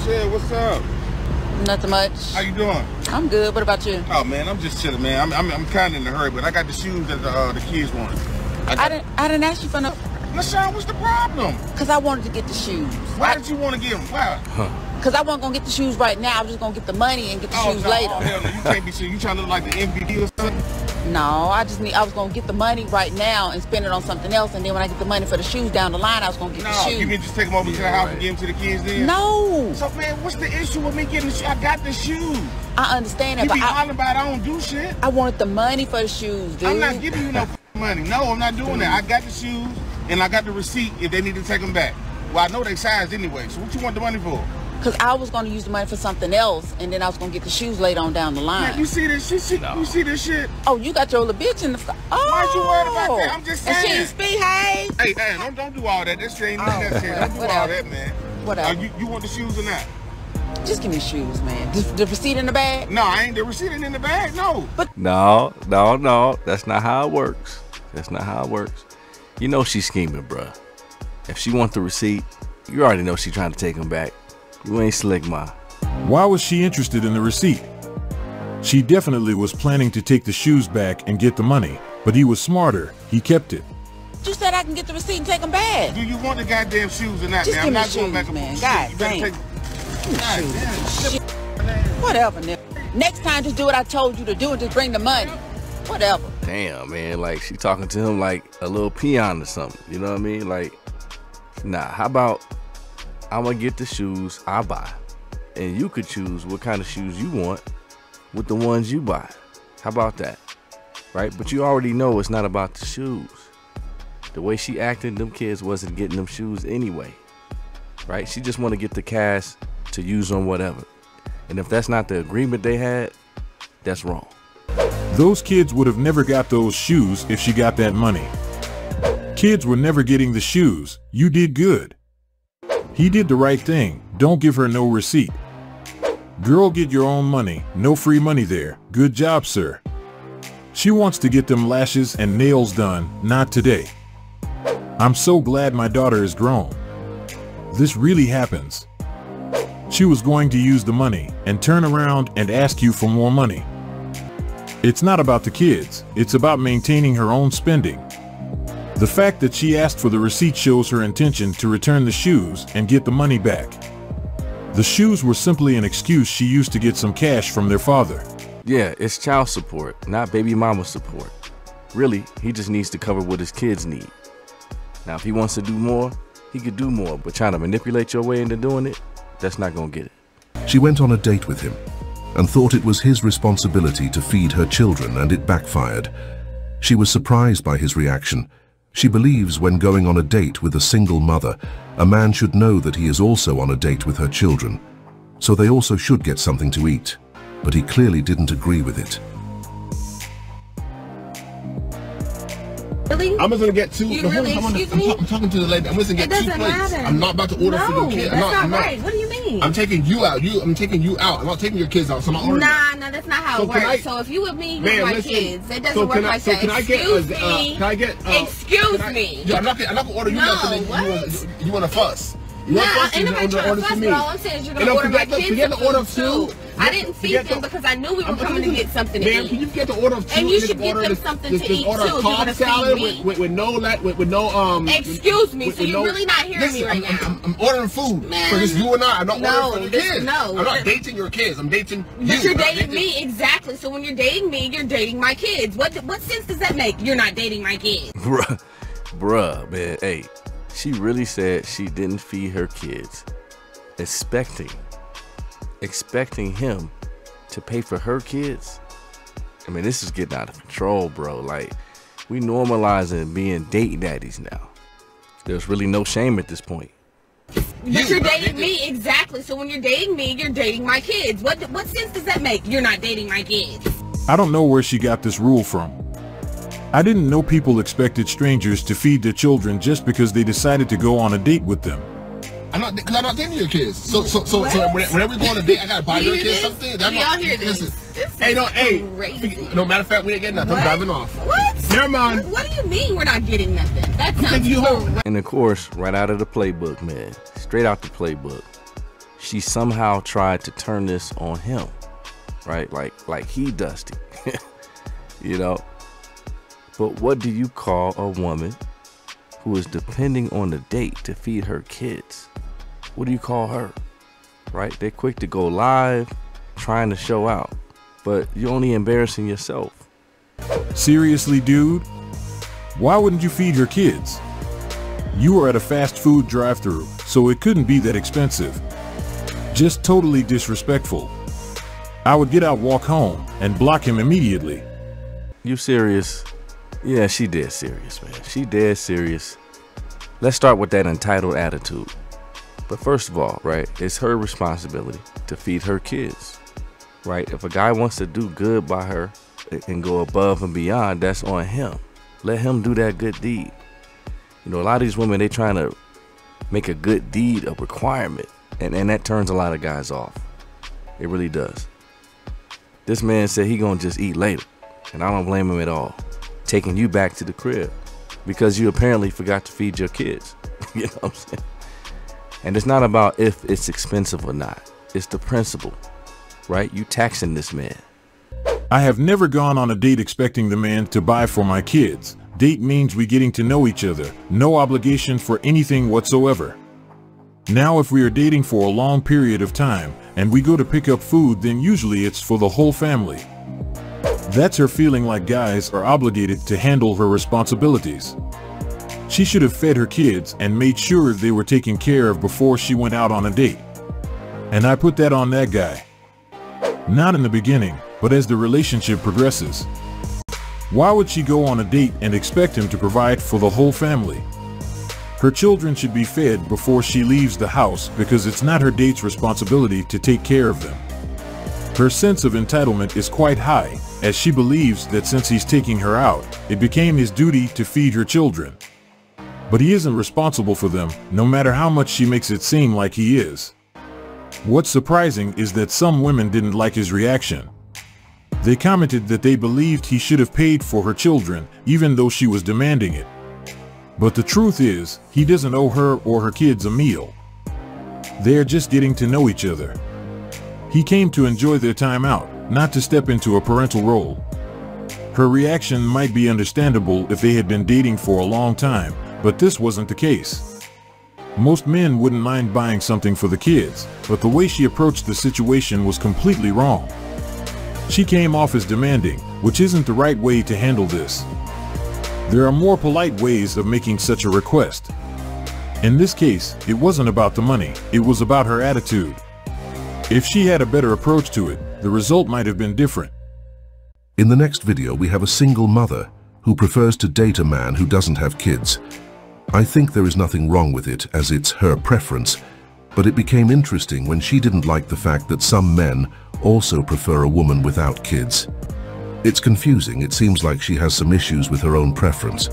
Shit, what's up? Nothing much. How you doing? I'm good. What about you? Oh man, I'm just chilling, man. I'm kind of in a hurry, but I got the shoes that the kids wanted. I didn't ask you for no. LaShawn, what's the problem? Cause I wanted to get the shoes. Why did you want to get them? Why? Cause I wasn't gonna get the shoes right now. I was just gonna get the money and get the shoes later. Oh hell no, you can't be serious. You trying to look like the MVP or something? No, I was gonna get the money right now and spend it on something else, and then when I get the money for the shoes down the line, I was gonna get the shoes. No, you mean just take them over to the house and give them to the kids then? No. So man, what's the issue with me getting the shoes? I got the shoes. I understand that, you but be hollering about I don't do shit. I wanted the money for the shoes, dude. I'm not giving you no money. No, I'm not doing that. I got the shoes and I got the receipt if they need to take them back. Well, I know they sized anyway. So what you want the money for? Cause I was gonna use the money for something else, and then I was gonna get the shoes later on down the line. Man, you see this shit? No. You see this shit? Oh, you got your little bitch in the. Why'd you worried about that? I'm just saying. And she didn't speak, hey. Hey, don't do all that. That shit ain't that shit. Don't do all that, man. Whatever. You want the shoes or not? Just give me shoes, man. The receipt in the bag? No, I ain't the receipt in the bag. No. But no. That's not how it works. That's not how it works. You know she's scheming, bruh. If she wants the receipt, you already know she's trying to take them back. You ain't slick, ma. Why was she interested in the receipt? She definitely was planning to take the shoes back and get the money, but he was smarter. He kept it. You said I can get the receipt and take them back. Do you want the goddamn shoes or not, just man? I'm not shoes, going back man. God damn. Whatever, nigga. Next time, just do what I told you to do and just bring the money. Whatever. Damn, man. Like, she talking to him like a little peon or something. You know what I mean? Like, nah, how about I'm gonna get the shoes I buy, and you could choose what kind of shoes you want with the ones you buy. How about that? Right? But you already know it's not about the shoes. The way she acted, them kids wasn't getting them shoes anyway. Right? She just want to get the cash to use on whatever. And if that's not the agreement they had, that's wrong. Those kids would have never got those shoes if she got that money. Kids were never getting the shoes. You did good. He did the right thing. Don't give her no receipt. Girl, get your own money. No free money there. Good job, sir. She wants to get them lashes and nails done, not today. I'm so glad my daughter is grown. This really happens. She was going to use the money and turn around and ask you for more money. It's not about the kids. It's about maintaining her own spending. The fact that she asked for the receipt shows her intention to return the shoes and get the money back. The shoes were simply an excuse she used to get some cash from their father. Yeah, it's child support, not baby mama support. Really, he just needs to cover what his kids need. Now, if he wants to do more, he could do more, but trying to manipulate your way into doing it, that's not gonna get it. She went on a date with him and thought it was his responsibility to feed her children, and it backfired. She was surprised by his reaction. She believes when going on a date with a single mother, a man should know that he is also on a date with her children, so they also should get something to eat. But he clearly didn't agree with it. Really? I'm just gonna get two. You really? Excuse me? I'm talking to the lady. I'm just gonna get two plates. I'm not about to order for your kids. That's not right. What do you mean? I'm taking you out. I'm taking you out. I'm not taking your kids out. So I'm not ordering. Nah, that's not how it works. So if you with me, you with my kids. It doesn't work like that. Excuse me. I'm not gonna order you nothing. You want to fuss? Nah, ain't nobody trying to fuss, but all I'm saying is you're going to order my kids some food too. I didn't feed them because I knew we were coming to get something to eat. Can you get the order of two? And you should get them something to eat too. You're going to feed me. With no Excuse me, so you're really not hearing me right now. I'm ordering food for just you and I. I'm not ordering for your kids. No. I'm not dating your kids. I'm dating you. But you're dating me, exactly. So when you're dating me, you're dating my kids. What sense does that make? You're not dating my kids. Bruh, man, hey. She really said she didn't feed her kids, expecting him to pay for her kids. I mean, this is getting out of control, bro. Like, we normalizing being date daddies now. There's really no shame at this point. But you're dating me, exactly. So when you're dating me, you're dating my kids. What sense does that make? You're not dating my kids. I don't know where she got this rule from. I didn't know people expected strangers to feed their children just because they decided to go on a date with them. I'm not dating your kids. So whenever we go on a date, I gotta buy your kids something. Do y'all hear this? Crazy. No matter of fact, we ain't getting nothing. I'm driving off. What? Never mind. What do you mean we're not getting nothing? That sounds And of course, right out of the playbook, man. Straight out the playbook. she somehow tried to turn this on him, right? Like he Dusty, you know? But what do you call a woman who is depending on the date to feed her kids? What do you call her, right? They're quick to go live, trying to show out, but you're only embarrassing yourself. Seriously, dude? Why wouldn't you feed her kids? You were at a fast food drive-thru, so it couldn't be that expensive. Just totally disrespectful. I would get out, walk home, and block him immediately. You serious? Yeah, she dead serious, man. She dead serious. Let's start with that entitled attitude. But first of all, right, it's her responsibility to feed her kids, right? If a guy wants to do good by her and go above and beyond, that's on him. Let him do that good deed. You know, a lot of these women, they trying to make a good deed a requirement, and that turns a lot of guys off. It really does. This man said he gonna just eat later, and I don't blame him at all. Taking you back to the crib because you apparently forgot to feed your kids. You know what I'm saying? And it's not about if it's expensive or not. It's the principle, right? You taxing this man. I have never gone on a date expecting the man to buy for my kids. Date means we getting to know each other. No obligation for anything whatsoever. Now, if we are dating for a long period of time and we go to pick up food, then usually it's for the whole family. That's her feeling like guys are obligated to handle her responsibilities. She should have fed her kids and made sure they were taken care of before she went out on a date. And I put that on that guy. Not in the beginning, but as the relationship progresses. Why would she go on a date and expect him to provide for the whole family? Her children should be fed before she leaves the house because it's not her date's responsibility to take care of them. Her sense of entitlement is quite high, as she believes that since he's taking her out, it became his duty to feed her children. But he isn't responsible for them, no matter how much she makes it seem like he is. What's surprising is that some women didn't like his reaction. They commented that they believed he should have paid for her children, even though she was demanding it. But the truth is, he doesn't owe her or her kids a meal. They're just getting to know each other. He came to enjoy their time out, not to step into a parental role. Her reaction might be understandable if they had been dating for a long time, but this wasn't the case. Most men wouldn't mind buying something for the kids, but the way she approached the situation was completely wrong. She came off as demanding, which isn't the right way to handle this. There are more polite ways of making such a request. In this case, it wasn't about the money, it was about her attitude. If she had a better approach to it, the result might have been different. In the next video, we have a single mother who prefers to date a man who doesn't have kids. I think there is nothing wrong with it as it's her preference, but it became interesting when she didn't like the fact that some men also prefer a woman without kids. It's confusing. It seems like she has some issues with her own preference.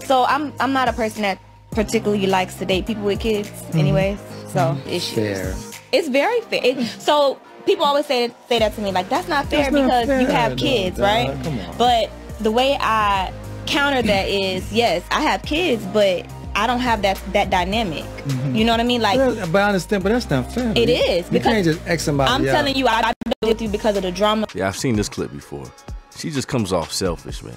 So I'm not a person that particularly likes to date people with kids anyways. So issues. Fair. It's very fair. So people always say that to me, like, that's not fair because you have kids, right? Come on. But the way I counter that is, yes, I have kids, but I don't have that dynamic. You know what I mean? Like, But I understand, but that's not fair. it is. You can't just X somebody I'm out. telling you, I deal with you because of the drama. Yeah, I've seen this clip before. She just comes off selfish, man.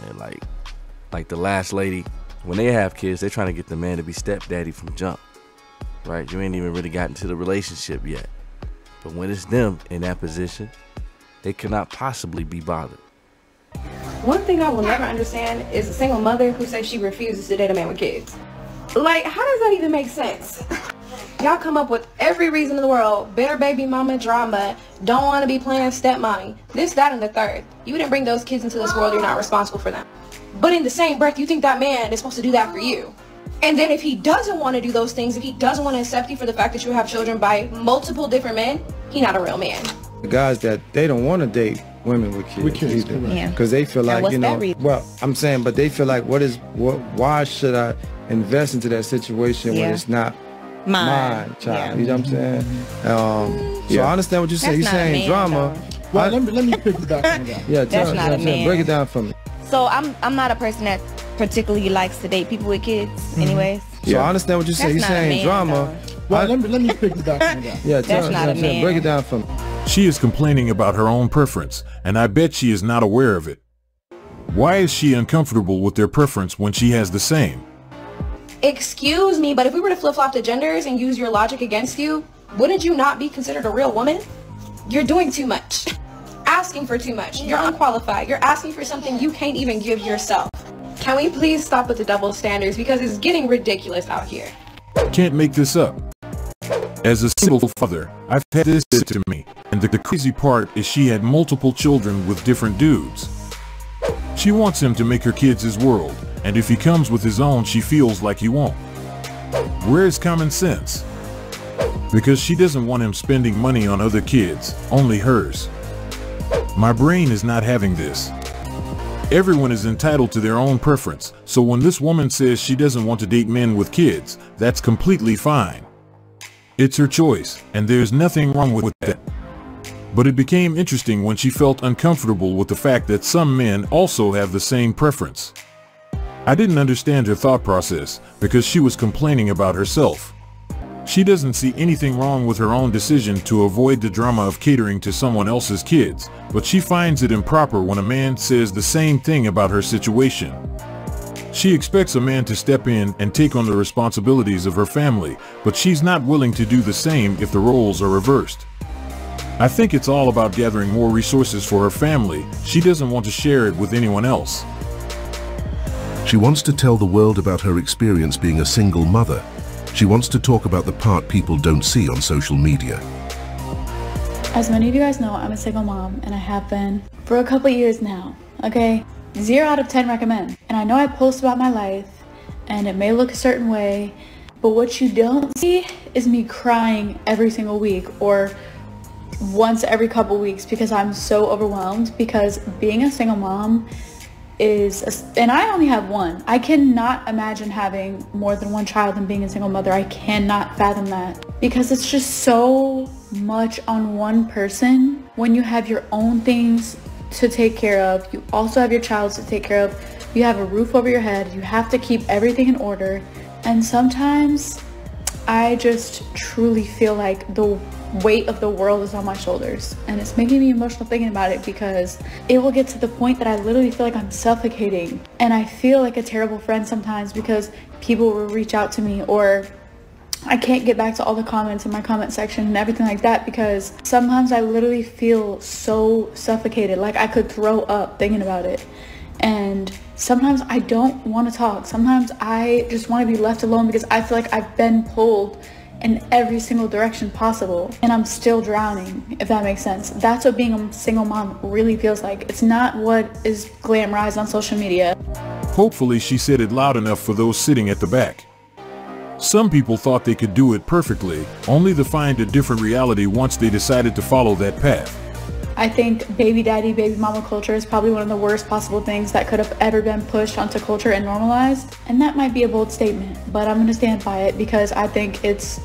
Like the last lady, when they have kids, they're trying to get the man to be stepdaddy from jump. Right? You ain't even really gotten to the relationship yet. But when it's them in that position, they cannot possibly be bothered. One thing I will never understand is a single mother who says she refuses to date a man with kids. Like, how does that even make sense? Y'all come up with every reason in the world. Better baby mama drama. Don't want to be playing stepmommy. This, that, and the third. You didn't bring those kids into this world. You're not responsible for them. But in the same breath, you think that man is supposed to do that for you. And then if he doesn't want to do those things, if he doesn't want to accept you for the fact that you have children by multiple different men, he's not a real man. The guys that they don't want to date women with kids, Yeah. because they feel like, what's you know, that reason? well, I'm saying, but they feel like, why should I invest into that situation when it's not my child? Yeah. You know what I'm saying? So I understand what you're saying. You're That's not a saying man, drama. though. Well, let me pick it back from that. Yeah, That's not a man. break it down for me. So I'm not a person that particularly likes to date people with kids anyways. So I understand what you're saying. You're That's not a saying man, drama. though. Well, let me break it down. Yeah, That's not a man. break it down for me. She is complaining about her own preference, and I bet she is not aware of it. Why is she uncomfortable with their preference when she has the same? Excuse me, but if we were to flip-flop the genders and use your logic against you, wouldn't you not be considered a real woman? You're doing too much. Asking for too much. You're unqualified. You're asking for something you can't even give yourself. Can we please stop with the double standards, because it's getting ridiculous out here. Can't make this up. As a single father, I've had this said to me, and the crazy part is she had multiple children with different dudes. She wants him to make her kids his world, and if he comes with his own, she feels like he won't. Where's common sense? Because she doesn't want him spending money on other kids, only hers. My brain is not having this. Everyone is entitled to their own preference, so when this woman says she doesn't want to date men with kids, that's completely fine. It's her choice, and there's nothing wrong with that. But it became interesting when she felt uncomfortable with the fact that some men also have the same preference. I didn't understand her thought process, because she was complaining about herself. She doesn't see anything wrong with her own decision to avoid the drama of catering to someone else's kids, but she finds it improper when a man says the same thing about her situation. She expects a man to step in and take on the responsibilities of her family, but she's not willing to do the same if the roles are reversed. I think it's all about gathering more resources for her family. She doesn't want to share it with anyone else. She wants to tell the world about her experience being a single mother. She wants to talk about the part people don't see on social media. As many of you guys know, I'm a single mom, and I have been for a couple years now, okay? 0 out of 10 recommend. And I know I post about my life, and it may look a certain way, but what you don't see is me crying every single week or once every couple weeks because I'm so overwhelmed, because being a single mom and I only have one. I cannot imagine having more than one child and being a single mother. I cannot fathom that, because it's just so much on one person. When you have your own things to take care of, you also have your child to take care of, you have a roof over your head, you have to keep everything in order. And sometimes I just truly feel like the weight of the world is on my shoulders, and it's making me emotional thinking about it, because it will get to the point that I literally feel like I'm suffocating, and I feel like a terrible friend sometimes because people will reach out to me, or I can't get back to all the comments in my comment section and everything like that, because sometimes I literally feel so suffocated, like I could throw up thinking about it. And sometimes I don't want to talk. Sometimes I just want to be left alone, because I feel like I've been pulled in every single direction possible, and I'm still drowning, if that makes sense. That's what being a single mom really feels like. It's not what is glamorized on social media. Hopefully she said it loud enough for those sitting at the back. Some people thought they could do it perfectly, only to find a different reality once they decided to follow that path. I think baby daddy, baby mama culture is probably one of the worst possible things that could have ever been pushed onto culture and normalized. And that might be a bold statement, but I'm going to stand by it, because I think it's,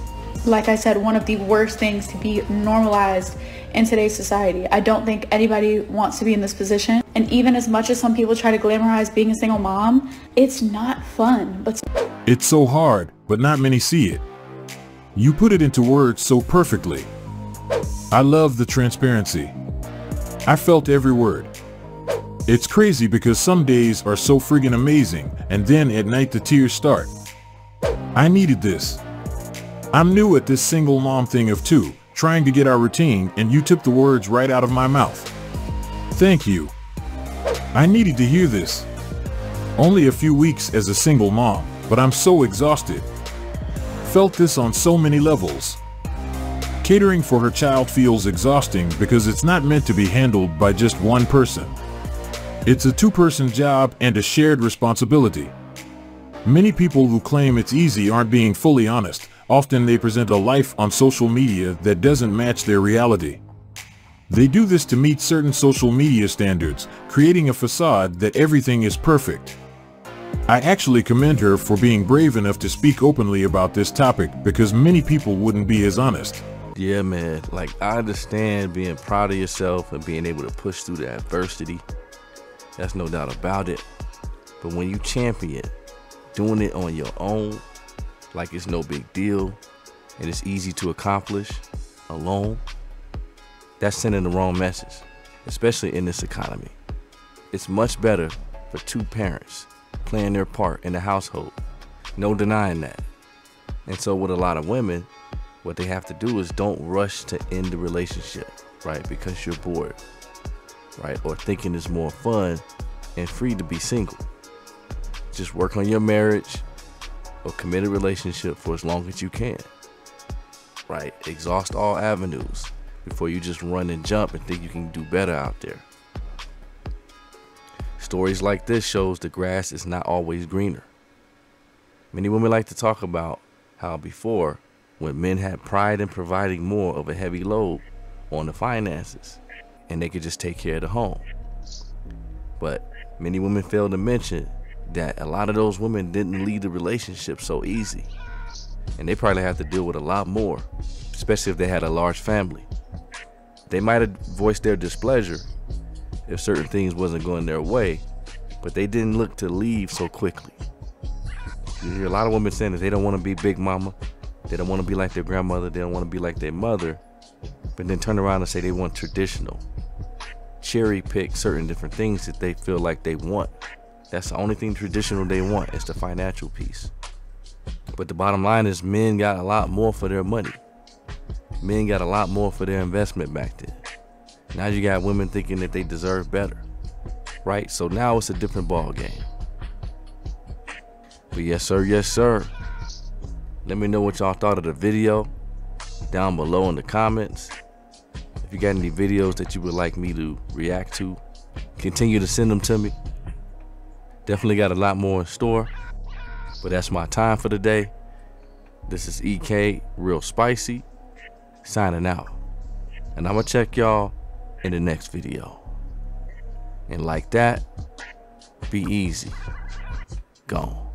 like I said, one of the worst things to be normalized in today's society. I don't think anybody wants to be in this position. And even as much as some people try to glamorize being a single mom, it's not fun. But it's so hard, but not many see it. You put it into words so perfectly. I love the transparency. I felt every word. It's crazy because some days are so friggin' amazing, and then at night the tears start. I needed this. I'm new at this single mom thing of two, trying to get our routine, and you took the words right out of my mouth. Thank you. I needed to hear this. Only a few weeks as a single mom, but I'm so exhausted. Felt this on so many levels. Catering for her child feels exhausting because it's not meant to be handled by just one person. It's a two-person job and a shared responsibility. Many people who claim it's easy aren't being fully honest. Often they present a life on social media that doesn't match their reality. They do this to meet certain social media standards, creating a facade that everything is perfect. I actually commend her for being brave enough to speak openly about this topic, because many people wouldn't be as honest. Yeah, man, like I understand being proud of yourself and being able to push through the adversity. That's no doubt about it. But when you champion doing it on your own, like it's no big deal, and it's easy to accomplish alone, that's sending the wrong message, especially in this economy. It's much better for two parents playing their part in the household. No denying that. And so with a lot of women, what they have to do is don't rush to end the relationship, right? Because you're bored, right? Or thinking it's more fun and free to be single. Just work on your marriage or committed relationship for as long as you can, right? Exhaust all avenues before you just run and jump and think you can do better out there. Stories like this shows the grass is not always greener. Many women like to talk about how before, when men had pride in providing more of a heavy load on the finances, and they could just take care of the home. But many women fail to mention that a lot of those women didn't lead the relationship so easy. And they probably have to deal with a lot more, especially if they had a large family. They might have voiced their displeasure if certain things wasn't going their way, but they didn't look to leave so quickly. You hear a lot of women saying that they don't want to be big mama, they don't want to be like their grandmother, they don't want to be like their mother, but then turn around and say they want traditional. Cherry pick certain different things that they feel like they want. That's the only thing traditional they want, is the financial piece. But the bottom line is men got a lot more for their money. Men got a lot more for their investment back then. Now you got women thinking that they deserve better, right? So now it's a different ball game. But yes sir. Let me know what y'all thought of the video down below in the comments. If you got any videos that you would like me to react to, continue to send them to me. Definitely got a lot more in store, but that's my time for the day. This is EK Real Spicy signing out, and I'm gonna check y'all in the next video. And like that, be easy. Gone.